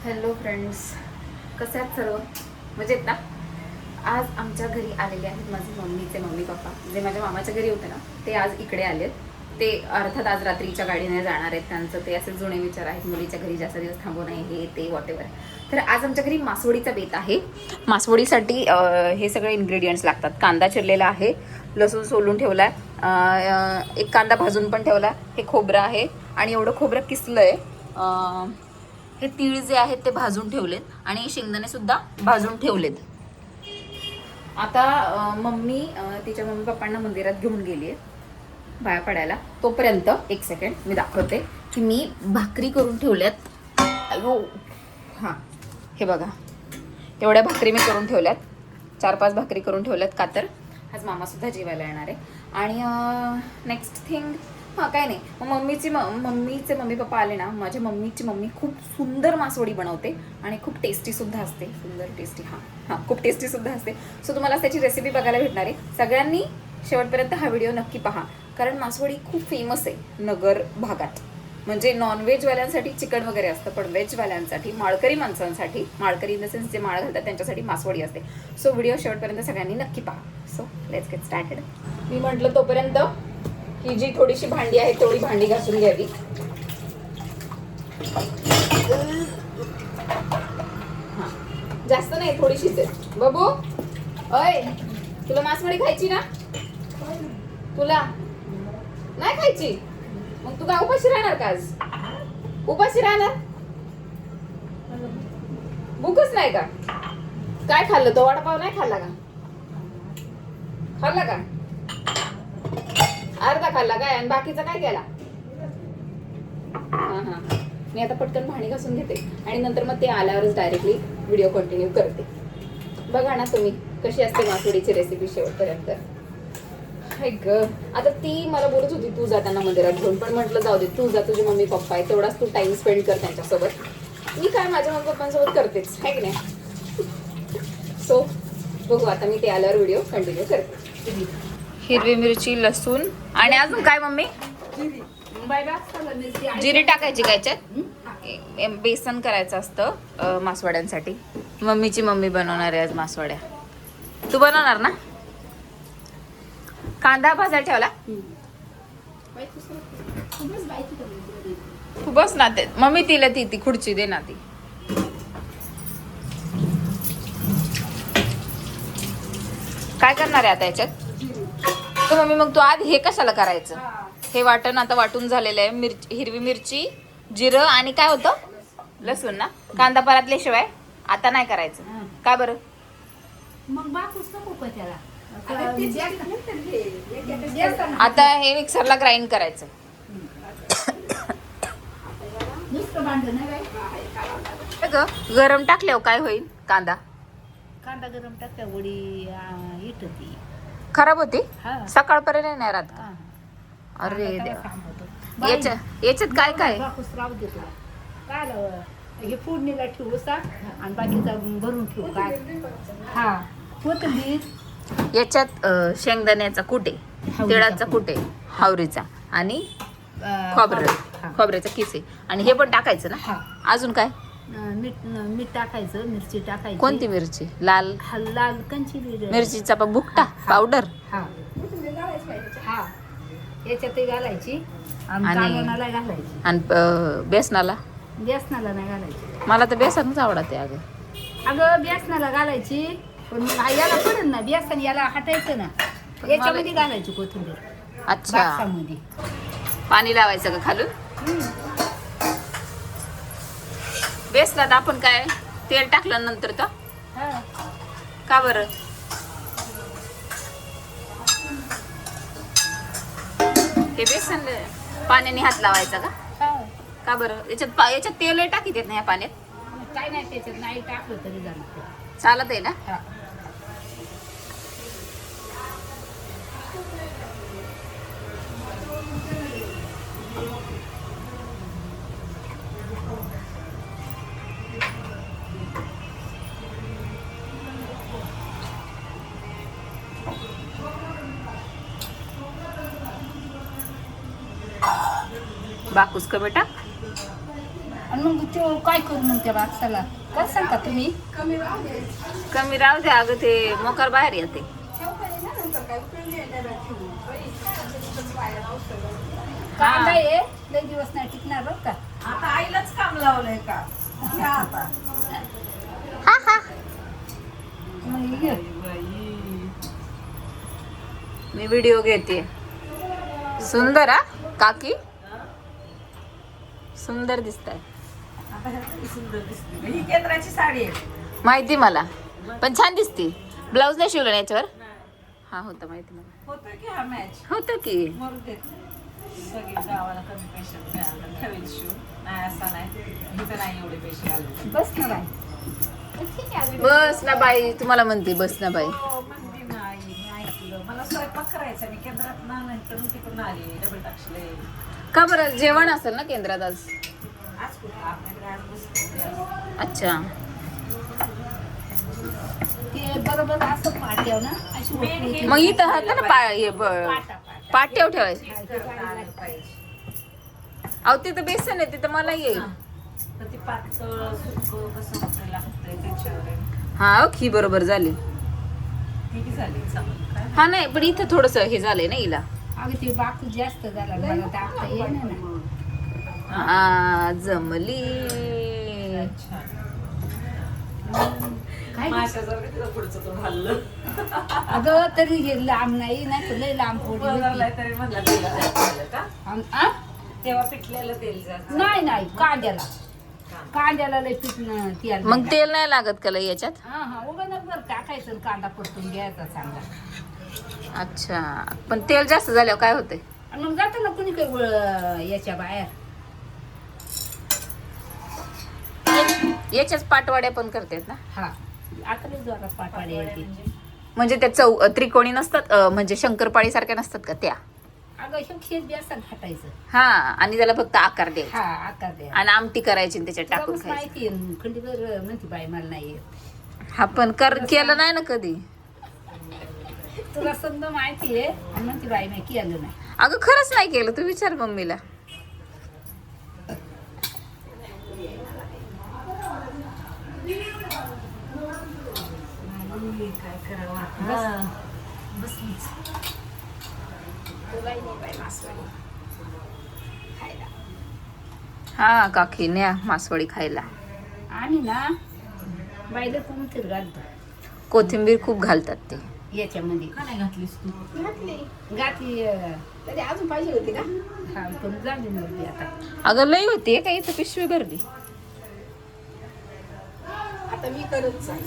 Hello friends, कसे आहेत सर्व? मजेत ना? आज आमच्या घरी आलेले आहेत माझे मम्मीचे मम्मी पप्पा. जे माझ्या मामाच्या घरी होते ना, ते आज इकडे आलेत. ते अर्थात आज रात्रीच्या गाडीने जाणार आहेत. त्यांचं ते असे जुने विचार आहेत, मुलीच्या घरी जास्त दिवस थांबू नये, हे ते वॉटेवर. तर आज आमच्या घरी मासवडीचा बेत आहे. मासवडीसाठी हे सगळे इन्ग्रेडियंट्स लागतात. कांदा चिरलेला आहे, लसूण सोलून ठेवला आहे, एक कांदा भाजून पण ठेवला, हे खोबरं आहे आणि एवढं खोबरं किसलं आहे. हे तीळ जे आहेत ते भाजून ठेवलेत आणि शेंगदाणे सुद्धा भाजून ठेवलेत. आता मम्मी तिच्या मम्मी पप्पांना मंदिरात घेऊन गेली आहे बाया पडायला. तोपर्यंत एक सेकंड मी दाखवते की मी भाकरी करून ठेवल्यात. अयो हां, हे बघा, एवढ्या भाकरी मी करून ठेवल्यात. 4-5 भाकरी करून ठेवल्यात का तर आज मामासुद्धा जेवायला येणार आहे. आणि नेक्स्ट थिंग काय नाही, मम्मीचे मम्मी पप्पा आले ना, माझ्या मम्मीची मम्मी खूप सुंदर मासवडी बनवते आणि खूप टेस्टीसुद्धा असते. सुंदर टेस्टी, खूप टेस्टीसुद्धा असते. सो तुम्हाला त्याची रेसिपी बघायला भेटणार आहे. सगळ्यांनी शेवटपर्यंत हा व्हिडिओ नक्की पहा, कारण मासवडी खूप फेमस आहे नगर भागात. म्हणजे नॉनव्हेजवाल्यांसाठी चिकन वगैरे असतं, पण व्हेजवाल्यांसाठी, माळकरी माणसांसाठी, माळकरी इन द सेन्स जे माळ घालतात त्यांच्यासाठी मासवडी असते. सो व्हिडिओ शेवटपर्यंत सगळ्यांनी नक्की पहा. So let's get started. मी म्हटलं तोपर्यंत ही जी थोडीशी भांडी आहे तेवढी भांडी घासून घ्यावी. जास्त नाही, थोडीशीच आहे. बाबू अय, तुला मासवडी खायची ना? तुला नाही खायची? मग तू काय उपाशी राहणार का आज? उपाशी राहणार? भूकच नाही का? काय खाल्लं? तो वडापाव नाही खाल्ला का? खाल्ला का? अर्धा खाल्ला काय आणि बाकीचा काय केला? हा, मी आता पटकन भांडी घासून घेते आणि नंतर मग ते आल्यावरच डायरेक्टली व्हिडिओ कंटिन्यू करते. बघा ना तुम्ही कशी असते मासवडीची रेसिपी शेवटपर्यंत. आता ती मला बोलत होती तू जाताना मंदिरात घेऊन, पण म्हटलं जाऊ दे, तू जा, तुझे मम्मी पप्पा आहे, तेवढाच तू टाइम स्पेंड कर त्यांच्यासोबत. मी काय माझ्या मम्मी पप्पांसोबत करतेच, आहे की नाही? सो बघू आता मी ते आल्यावर व्हिडिओ कंटिन्यू करते. हिरवी मिरची, लसूण आणि अजून काय मम्मी? जिरी टाकायची काय याच्यात? बेसन करायचं असतं मासवड्यांसाठी. मम्मीची मम्मी बनवणार आहे आज मासवड्या. तू बनवणार ना? कांदा भाजायला ठेवला. तू बस ना, ते मम्मी तिला ती खुर्ची दे ना. ती काय करणार आहे आता याच्यात? तर मम्मी मग तू आधी हे कशाला करायचं? हे वाटण आता वाटून झालेलं आहे. हिरवी मिरची, जिरं आणि काय होतं? लसूण ना. कांदा परतल्याशिवाय आता नाही करायचं का बरं? मग बापूस नको का त्याला? आता हे मिक्सरला ग्राइंड करायचं. नुसतं भांडण नाही बाई. गरम टाकल्यावर काय होईल? कांदा गरम टाकल्या वडी इटती खराब होती. हा. सकाळपर्यंत नाही राहत का? हा. अरे कांदा देवा. काय सांगतो. याच्यात काय काय? बापूस राहू दे तुला. काय लाव? हे फोडणीला ठेवू साक आणि बाकीचा भरून ठेवू काय? हा, कोथिंबीर. याच्यात शेंगदाण्याचा कुटे, तिळाचा कुटे, हावरीचा आणि खोबऱ्याचा किसे आणि हे पण टाकायचं ना. हा. अजून काय? मीठ टाकायचं, मिरची टाकायची. कोणती मिरची? लाल लाल कंची मिरचीचा भुकटा पावडर. हा, हा, याच्यात घालायची आणि आणि- कालवणाला घालायची. आणि बेसनाला? बेसनाला नाही घालायची. मला तर बेसनच आवडते. अगं बेसनाला घालायची, पण याला पडेल ना बेसन, याला हटायचं ना. याच्यामध्ये घालायची कोथिंबीर. अच्छा, बाक्सामध्ये. पाणी लावायचं का खालून? बेसनात आपण काय तेल टाकलं नंतर तर हा. का बरं? हे बेसन पाण्याने हात लावायचा का? हा. का बरं? याच्यात तेल टाकीत येत नाही या पाण्यात? काय नाही, त्याच्यात नाही टाकलं तरी जाणार. चालत आहे ना? हा. बाकूस का बेटा? आणि मग तो काय करू मग त्या बाक्साला काय सांगता तुम्ही? कमी राहू दे अगं, ते मोकार बाहेर येते. कांदा आहे लई दिवस नाही टिकणार बरं का. आता आईलाच काम लावलंय का घ्या आता. मग ये. मी व्हिडिओ घेते. सुंदर हा काकी, सुंदर दिसताय. आता ह्या किती सुंदर दिसते. ही केंद्राची साडी आहे. माहिती मला, पण छान दिसते. ब्लाऊज नाही शिवलं ना याच्यावर? हा होतं माहिती मला. होतं की हा मॅच होतं की. मरू देत. सगळी गावाला कमी पैसे मिळाले ठेवील शिव नाही असा नाही इथं नाही एवढे पैसे आले. बस ना बाई. बस ना बाई, तुम्हाला म्हणते बस ना बाई. हो, म्हणते ना आई, मी ऐकलं. मला स्वयंपाक करायचा मी केंद्रात ना नंतर मी तिकडून आली डबल टाकले. का बरं, जेवण असेल ना केंद्रात आज? आज कुठं आपल्याकडे आज बसतो. अच्छा. ते बरोबर असं पाट्याव ना अशी मेन हे- मग इथं हा ना पाट्यावर ठेवायचं. करता आलं पाहिजे. अहो तिथं बेसन आहे, तिथं मला येईल. तर ती पातळ सुकं कसं होतं लागतंय त्याच्यावर आहे. हा ही बरोबर झाली. किती झाली चांगली काय? हा नाही, पण इथं थोडस हे झालंय ना हिला. अगं ते बाकी जास्त झाला मला टाकता येईना ना. हा जमली. अच्छा. काय माशासारखं तिला पुढचं तो घाललं. अगं तरी हे लांब नाही नाही तर लई लांब पोळी होती. बदललाय तरी म्हणला तेल जास्त झालं का? आ? तेव्हा पिठलेलं तेल जास्त. नाही नाही कांद्याला लई पिठणं तेल मग नाही. तेल नाही लागत का लय याच्यात? हा हा उगा नंबर टाकायचं आणि कांदा परतून घ्यायचा चांगला. अच्छा, पण तेल जास्त झाल्यावर काय होतंय? आणि मग जातं ना कुणी काही याच्या बाहेर. याच्याच पाटवाड्या पण करतात ना? हा आता लई जोरात पाटवाडी येते. म्हणजे त्या त्रिकोणी नसतात, म्हणजे शंकरपाळी सारख्या नसतात का त्या? अगं हे खेळ जास्त घाटायचं. हा, आणि त्याला फक्त आकार द्यायचा हा आकार द्या. आणि आमटी करायची आणि त्याच्यात टाकून तुला खायची. माहिती आहे खंडीवर म्हणते बाई मला नाही येत. हा पण केलं नाही ना कधी. तुला समजा माहिती आहे आणि म्हणते बाई मी केलं नाही. अगं खरंच नाही केलं, तू विचार मम्मीला. काय करावं बसलीच. तुलाही नाही बाई मासवडी खायला. हा काकी न्या मासवडी खायला. आणि ना बाईला कोणतरी घालतो कोथिंबीर खूप घालतात ते याच्यामध्ये. का नाही घातलीस तू? घातली तरी अजून पाहिजे होती का? हा पण झाली नव्हती आता. अगं लई होती का इथं पिशवी भरली. आता मी करत चाल.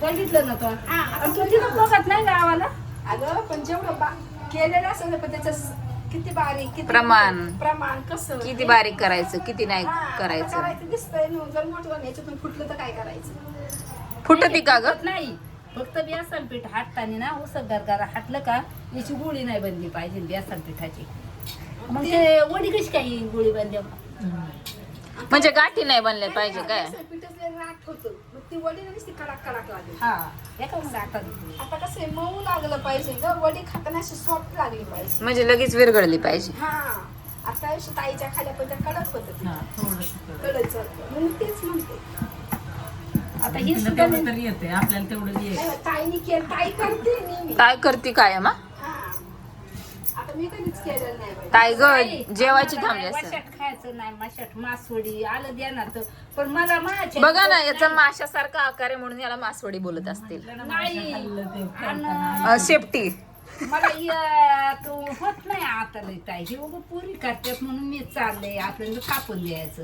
बघितलं ना तो. आणि तू तिथं बघत नाही गावाला. अगं पण जेवढं केलेलं असेल ना, पण त्याचं किती बारीक किती प्रमाण कसं किती बारीक करायचं, किती नाही हा, करायचं. करायचं दिसतंय ना. जर मोठं याच्यातून फुटलं तर काय करायचं? फुटती का ग? नाही फक्त बेसन पीठ हाटताना ना उसक गरगारा हाटलं का याची गोळी नाही बनली पाहिजे बेसन पिठाची. मग ते वडी कशी काय गोळी बनल्या? म्हणजे गाठी नाही बनल्या पाहिजे काय? बेसन पीठच लय राठ होतं. मग ती वडी नुसती कडक कडक लागली. हा एका मग आता आता कसं आहे, मऊ लागलं पाहिजे ग. वडी खाताना अशी सॉफ्ट लागली पाहिजे. म्हणजे लगेच विरघळली पाहिजे. हा आता अशी ताईच्या खाल्या पण त्या कडक होत हा, थोडंसं कर. कडक चालतं. म्हणून तेच म्हणते. आता ही तिला सुद्धा तेवढं तरी येते आपल्याला तेवढं येते. नाही, ताईने केलं. ताई करते नेहमी. काय करते काय मा? हा आता मी कधीच केलेलं नाही बाई. काय ग जेवायची थांबली असं. माशात खायचं नाही. माशात मासवडी आलं देणार तर पण मला माझ्या बघा ना, याचा माशासारखा आकार आहे म्हणून याला मासवडी बोलत असतील. नाही खाल्लं ते आणि शेपटी. मला तो होत नाही आता लय ताई. हे उगं पुरी करतात म्हणून मी चाललंय आपल्याला कापून द्यायचं.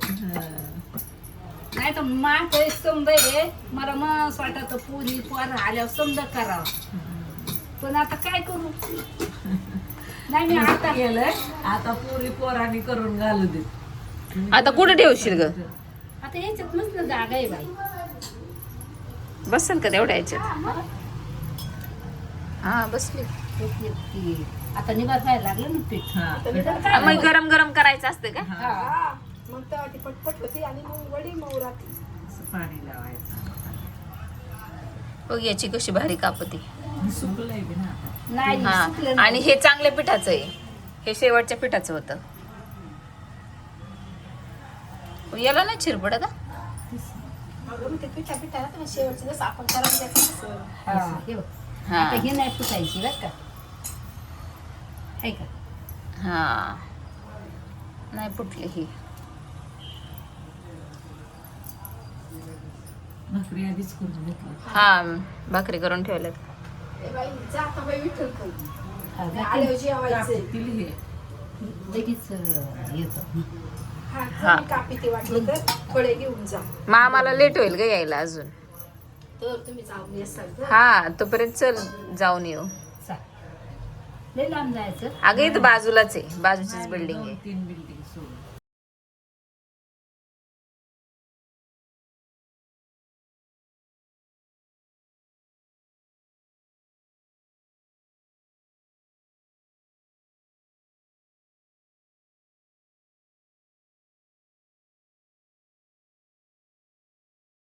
नाही तर माझं समजा आहे मला मग वाटत पुरी पोर आल्यावर समजा करावं. पण आता काय करू? नाही मी आता केलंय आता पुरी पोरांनी करून घालू देत. आता कुठे ठेवशील ग? आता याच्यात मस्त जागा आहे बाई. बसल का तेवढ्या याच्यात? हा बसली. आता निभार व्हायला लागलं ना पीठ. हा. आता मी तर काय मग गरम गरम करायचं असतं का? हा हा मग तेव्हा ती पटपट होती आणि मग वडी मऊ राहते. असं पाणी लावायचं. बघ याची कशी भारी कापती. सुकलंय बी ना आता. नाही सुकलं हा, नाही. आणि हे चांगल्या पिठाचं आहे. हे शेवटच्या पिठाचं होतं. याला नाही चिरपड आता अगं, मग ते पिठा पिठाला तर शेवटचं जसं आपण करायला द्यायचं तसं. हा, हे बघ. हा. आता ही नाही फुटायची बरं का आहे का हा नाही फुटली ही. भाकरी आधीच करून घेतली. हा भाकरी करून ठेवल्यात. ए बाई, जा आता बाई विठ्ठल खाऊ. हा, आल्यावर जेवायचं. कापतील हे. लगेच येतो हा, हा. तुम्ही कापी ते वाटलं तर थोडे घेऊन जा. मग आम्हाला लेट होईल ग यायला अजून. तर तुम्ही जाऊन येसाल तर. हा तोपर्यंत चल जाऊन येऊ. लय लांब जायचं अगं इथं बाजूलाच आहे, बाजूचीच बिल्डिंग आहे. 2-3 बिल्डिंग